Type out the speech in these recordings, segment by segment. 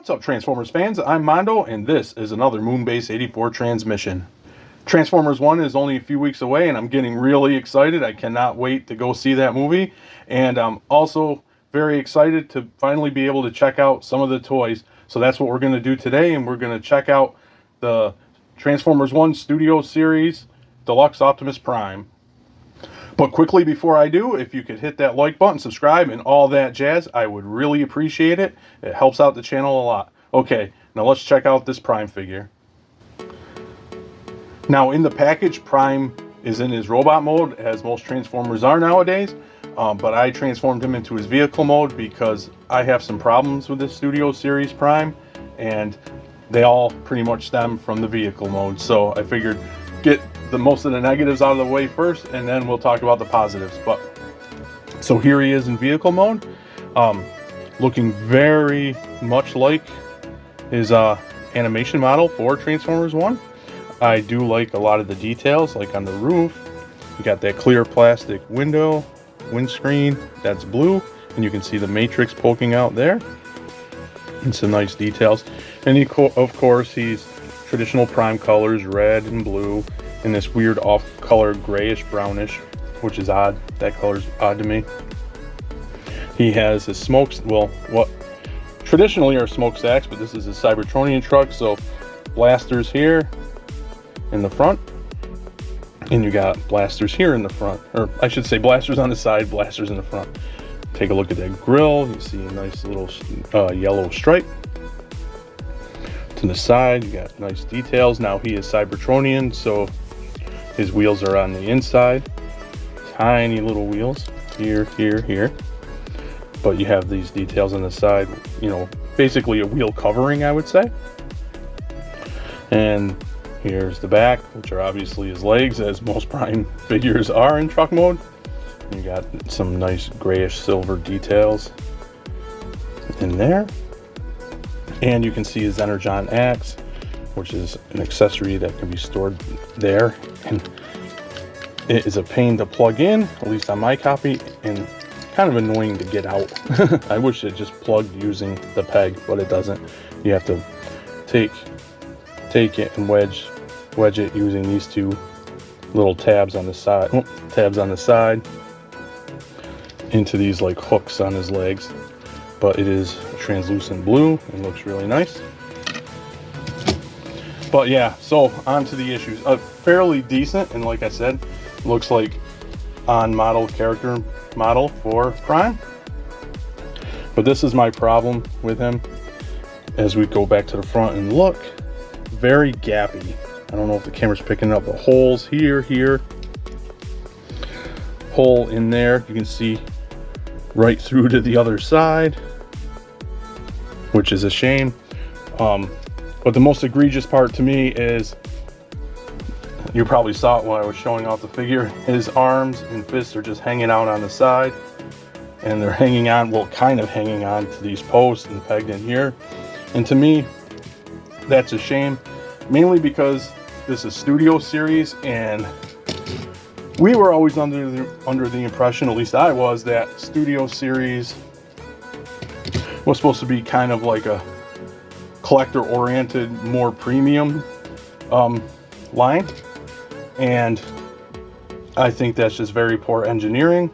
What's up, Transformers fans? I'm Mondo, and this is another Moonbase 84 transmission. Transformers 1 is only a few weeks away, and I'm getting really excited. I cannot wait to go see that movie, and I'm also very excited to finally be able to check out some of the toys. So that's what we're going to do today, and we're going to check out the Transformers 1 Studio Series Deluxe Optimus Prime. But quickly before I do, if you could hit that like button, subscribe, and all that jazz, I would really appreciate it. It helps out the channel a lot. Okay, now let's check out this Prime figure. Now in the package, Prime is in his robot mode, as most Transformers are nowadays. But I transformed him into his vehicle mode because I have some problems with this Studio Series Prime, and they all pretty much stem from the vehicle mode. So I figured get the most of the negatives out of the way first, and then we'll talk about the positives. But so here he is in vehicle mode, looking very much like his animation model for Transformers 1. I do like a lot of the details, like on the roof. You got that clear plastic windscreen that's blue, and you can see the matrix poking out there, and some nice details. And of course he's traditional Prime colors, red and blue, and this weird off-color grayish brownish, which is odd. That color's odd to me. He has his smokes, well, what traditionally are smokestacks, but this is a Cybertronian truck, so blasters here in the front, and you got blasters here in the front, or I should say blasters on the side, blasters in the front. Take a look at that grill. You see a nice little yellow stripe. To the side, you got nice details. Now he is Cybertronian, so his wheels are on the inside. Tiny little wheels here, here, here. But you have these details on the side, you know, basically a wheel covering, I would say. And here's the back, which are obviously his legs, as most Prime figures are in truck mode. You got some nice grayish silver details in there. And you can see his Energon axe, which is an accessory that can be stored there. And it is a pain to plug in, at least on my copy, and kind of annoying to get out. I wish it just plugged using the peg, but it doesn't. You have to take it and wedge it using these two little tabs on the side, into these like hooks on his legs. But it is translucent blue and looks really nice. But yeah, so on to the issues. Fairly decent, and like I said, looks like on model character model for Prime. But this is my problem with him. As we go back to the front and look, very gappy. I don't know if the camera's picking up the holes here, hole in there. You can see right through to the other side, which is a shame. But the most egregious part to me is, you probably saw it when I was showing off the figure, his arms and fists are just hanging out on the side, and they're hanging on, well, kind of hanging on to these posts and pegged in here. And to me, that's a shame, mainly because this is Studio Series, and we were always under the impression, at least I was, that Studio Series was supposed to be kind of like a collector-oriented, more premium line, and I think that's just very poor engineering.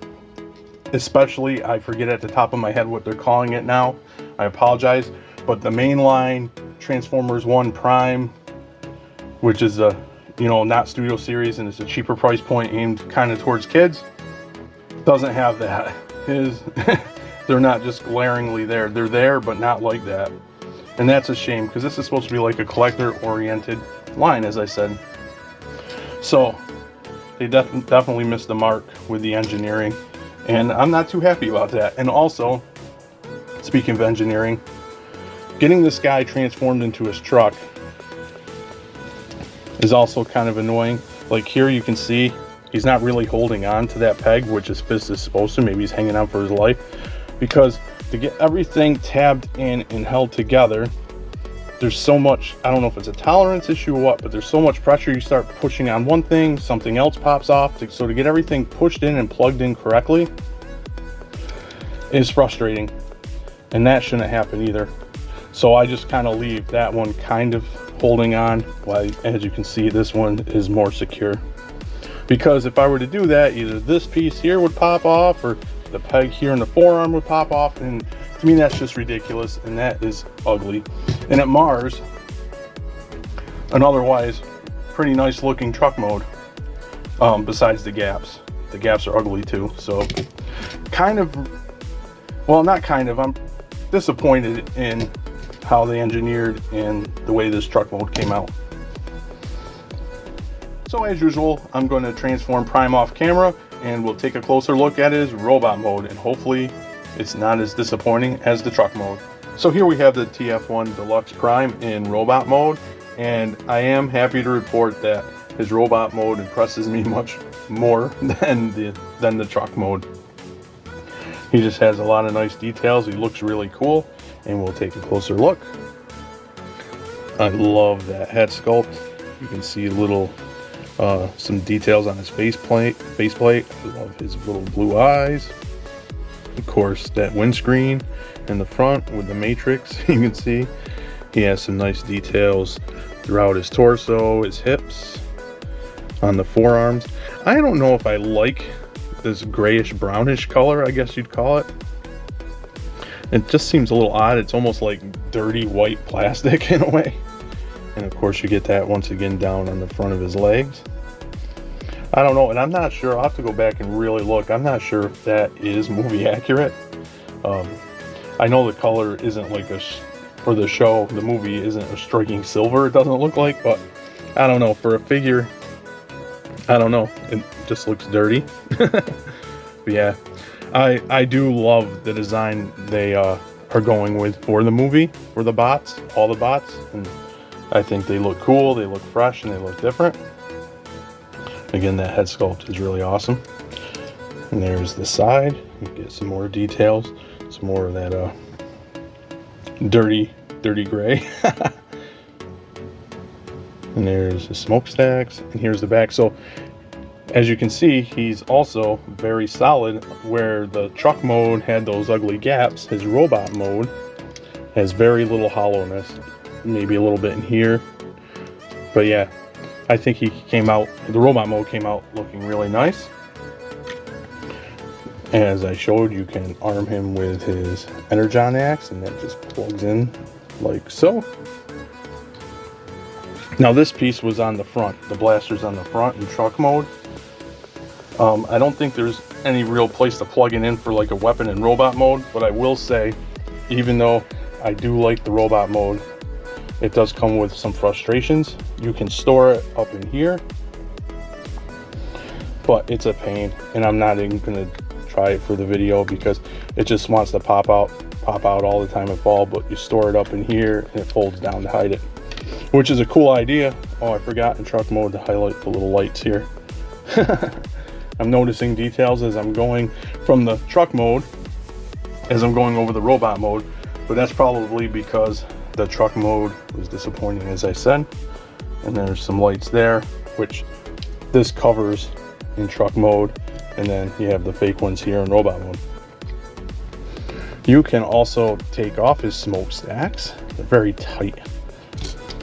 Especially, I forget at the top of my head what they're calling it now. I apologize, but the mainline Transformers 1 Prime, which is a, you know, not Studio Series, and it's a cheaper price point aimed kind of towards kids, doesn't have that. They're not just glaringly there. They're there, but not like that. And that's a shame, because this is supposed to be like a collector-oriented line, as I said. So they definitely missed the mark with the engineering, and I'm not too happy about that. And also, speaking of engineering, getting this guy transformed into his truck is also kind of annoying. Like here you can see he's not really holding on to that peg, which his fist is supposed to. Maybe he's hanging on for his life, because to get everything tabbed in and held together, there's so much, I don't know if it's a tolerance issue or what, but there's so much pressure. You start pushing on one thing, something else pops off. So to get everything pushed in and plugged in correctly is frustrating, and that shouldn't happen either. So I just kind of leave that one kind of holding on, while as you can see this one is more secure. Because if I were to do that, either this piece here would pop off or the peg here in the forearm would pop off, and to me that's just ridiculous and that is ugly. And it mars an otherwise pretty nice looking truck mode, besides the gaps. The gaps are ugly too, so kind of, well, not kind of, I'm disappointed in how they engineered and the way this truck mode came out. So as usual, I'm going to transform Prime off camera and we'll take a closer look at his robot mode, and hopefully it's not as disappointing as the truck mode. So here we have the TF1 Deluxe Prime in robot mode, and I am happy to report that his robot mode impresses me much more than the truck mode. He just has a lot of nice details. He looks really cool, and we'll take a closer look. I love that head sculpt. You can see some details on his faceplate. I love his little blue eyes. Of course, that windscreen in the front with the matrix. You can see he has some nice details throughout his torso, his hips, on the forearms. I don't know if I like this grayish brownish color, I guess you'd call it. It just seems a little odd. It's almost like dirty white plastic in a way. And of course you get that once again down on the front of his legs. I don't know, and I'm not sure, I'll have to go back and really look. I'm not sure if that is movie accurate. I know the color isn't like for the show, the movie isn't a striking silver, it doesn't look like, but I don't know, for a figure, I don't know, it just looks dirty. But yeah, I do love the design they are going with for the movie, for the bots, all the bots, and I think they look cool, they look fresh, and they look different. Again, that head sculpt is really awesome. And there's the side. You get some more details, some more of that dirty gray. And there's the smokestacks, and here's the back. So as you can see, he's also very solid. Where the truck mode had those ugly gaps, his robot mode has very little hollowness, maybe a little bit in here. But yeah, I think the robot mode came out looking really nice. As I showed, you can arm him with his Energon axe, and that just plugs in like so. Now this piece was on the front, the blaster's on the front in truck mode. I don't think there's any real place to plug it in for like a weapon in robot mode, but I will say, even though I do like the robot mode, it does come with some frustrations. You can store it up in here, but it's a pain, and I'm not even gonna try it for the video because it just wants to pop out all the time and fall. But you store it up in here and it folds down to hide it, which is a cool idea. Oh, I forgot in truck mode to highlight the little lights here. I'm noticing details as I'm going from the truck mode as I'm going over the robot mode, but that's probably because the truck mode was disappointing, as I said. And there's some lights there, which this covers in truck mode, and then you have the fake ones here in robot mode. You can also take off his smokestacks. They're very tight,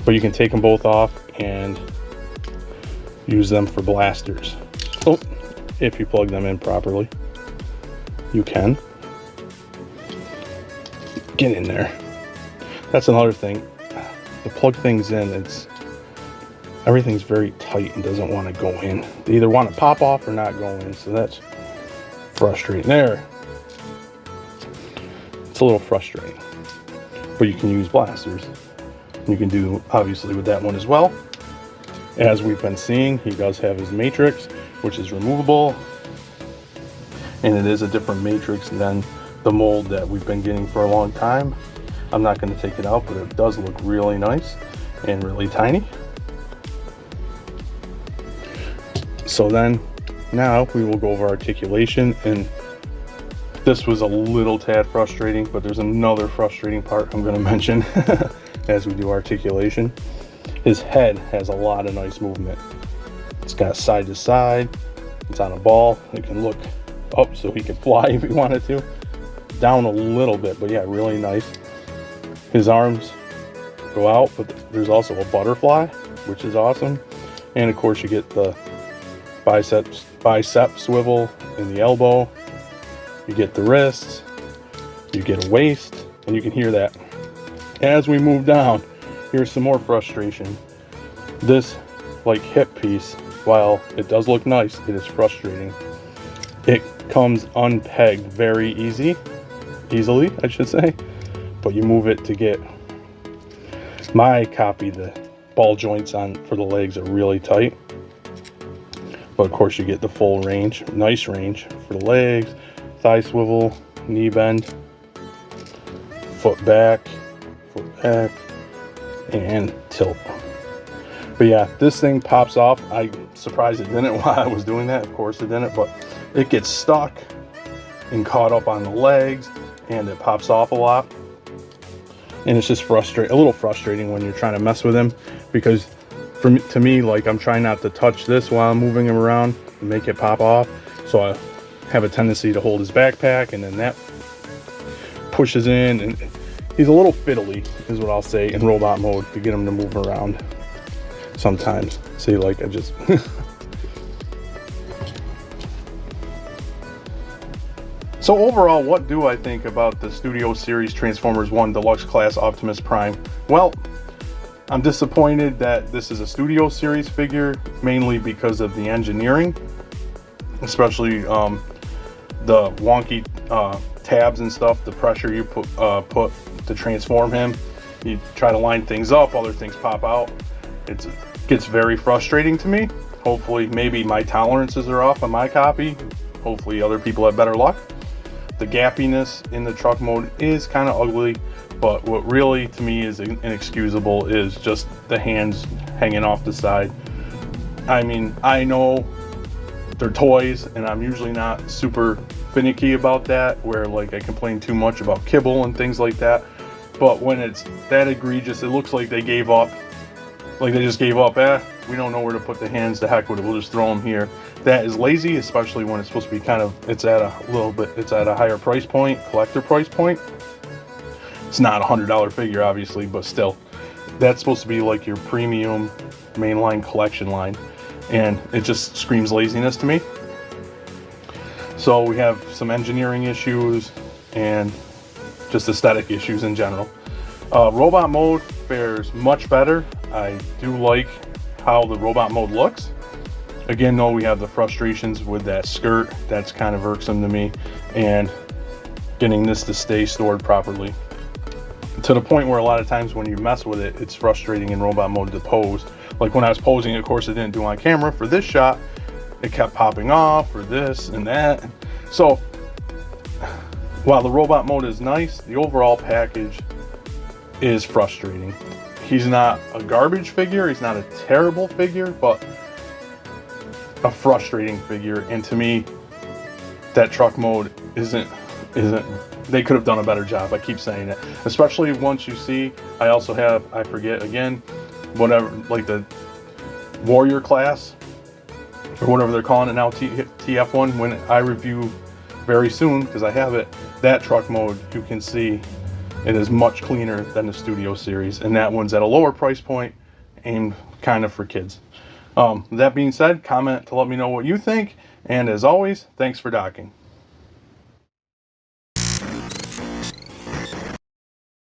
but you can take them both off and use them for blasters. Oh, if you plug them in properly, you can. Get in there. That's another thing. To plug things in, everything's very tight and doesn't want to go in. They either want to pop off or not go in, so that's frustrating. There. It's a little frustrating. But you can use blasters. You can do, obviously, with that one as well. As we've been seeing, he does have his matrix, which is removable. And it is a different matrix than the mold that we've been getting for a long time. I'm not going to take it out, but it does look really nice and really tiny. So then, now we will go over articulation, and this was a little tad frustrating, but there's another frustrating part I'm going to mention as we do articulation. His head has a lot of nice movement. It's got side to side, it's on a ball, it can look up so he can fly if he wanted to, down a little bit, but yeah, really nice. His arms go out, but there's also a butterfly, which is awesome. And of course you get the bicep swivel in the elbow. You get the wrists, you get a waist, and you can hear that. As we move down, here's some more frustration. This like hip piece, while it does look nice, it is frustrating. It comes unpegged very easily, I should say, but you move it to get my copy. The ball joints on for the legs are really tight, but of course you get the full range, nice range for the legs, thigh swivel, knee bend, foot back, and tilt. But yeah, this thing pops off. I'm surprised it didn't while I was doing that. Of course it didn't, but it gets stuck and caught up on the legs, and it pops off a lot. And it's just a little frustrating when you're trying to mess with him, because to me, like, I'm trying not to touch this while I'm moving him around and make it pop off. So I have a tendency to hold his backpack, and then that pushes in, and he's a little fiddly, is what I'll say, in robot mode, to get him to move around sometimes. See, like, I just So overall, what do I think about the Studio Series Transformers 1 Deluxe Class Optimus Prime? Well, I'm disappointed that this is a Studio Series figure, mainly because of the engineering, especially the wonky tabs and stuff, the pressure you put to transform him. You try to line things up, other things pop out. It gets very frustrating to me. Hopefully, maybe my tolerances are off on my copy. Hopefully other people have better luck. The gappiness in the truck mode is kind of ugly, but what really to me is inexcusable is just the hands hanging off the side. I mean, I know they're toys, and I'm usually not super finicky about that, where like I complain too much about kibble and things like that. But when it's that egregious, it looks like they gave up. Like they just gave up. We don't know where to put the hands. The heck with it. We'll just throw them here. That is lazy, especially when it's supposed to be kind of, it's at a higher price point, collector price point. It's not a $100 figure, obviously, but still, that's supposed to be like your premium mainline collection line, and it just screams laziness to me. So we have some engineering issues and just aesthetic issues in general. Robot mode fares much better. I do like how the robot mode looks. Again, though, we have the frustrations with that skirt. That's kind of irksome to me, and getting this to stay stored properly, to the point where a lot of times when you mess with it, it's frustrating in robot mode to pose. Like when I was posing, of course it didn't do on camera. For this shot, it kept popping off for this and that. So while the robot mode is nice, the overall package is frustrating. He's not a garbage figure, he's not a terrible figure, but a frustrating figure. And to me, that truck mode isn't they could have done a better job. I keep saying it, especially once you see, I also have, I forget again, whatever, like the warrior class or whatever they're calling it now, TF1, when I review very soon, because I have it, that truck mode, you can see it is much cleaner than the Studio Series, and that one's at a lower price point, aimed kind of for kids. That being said, comment to let me know what you think, and as always, thanks for docking.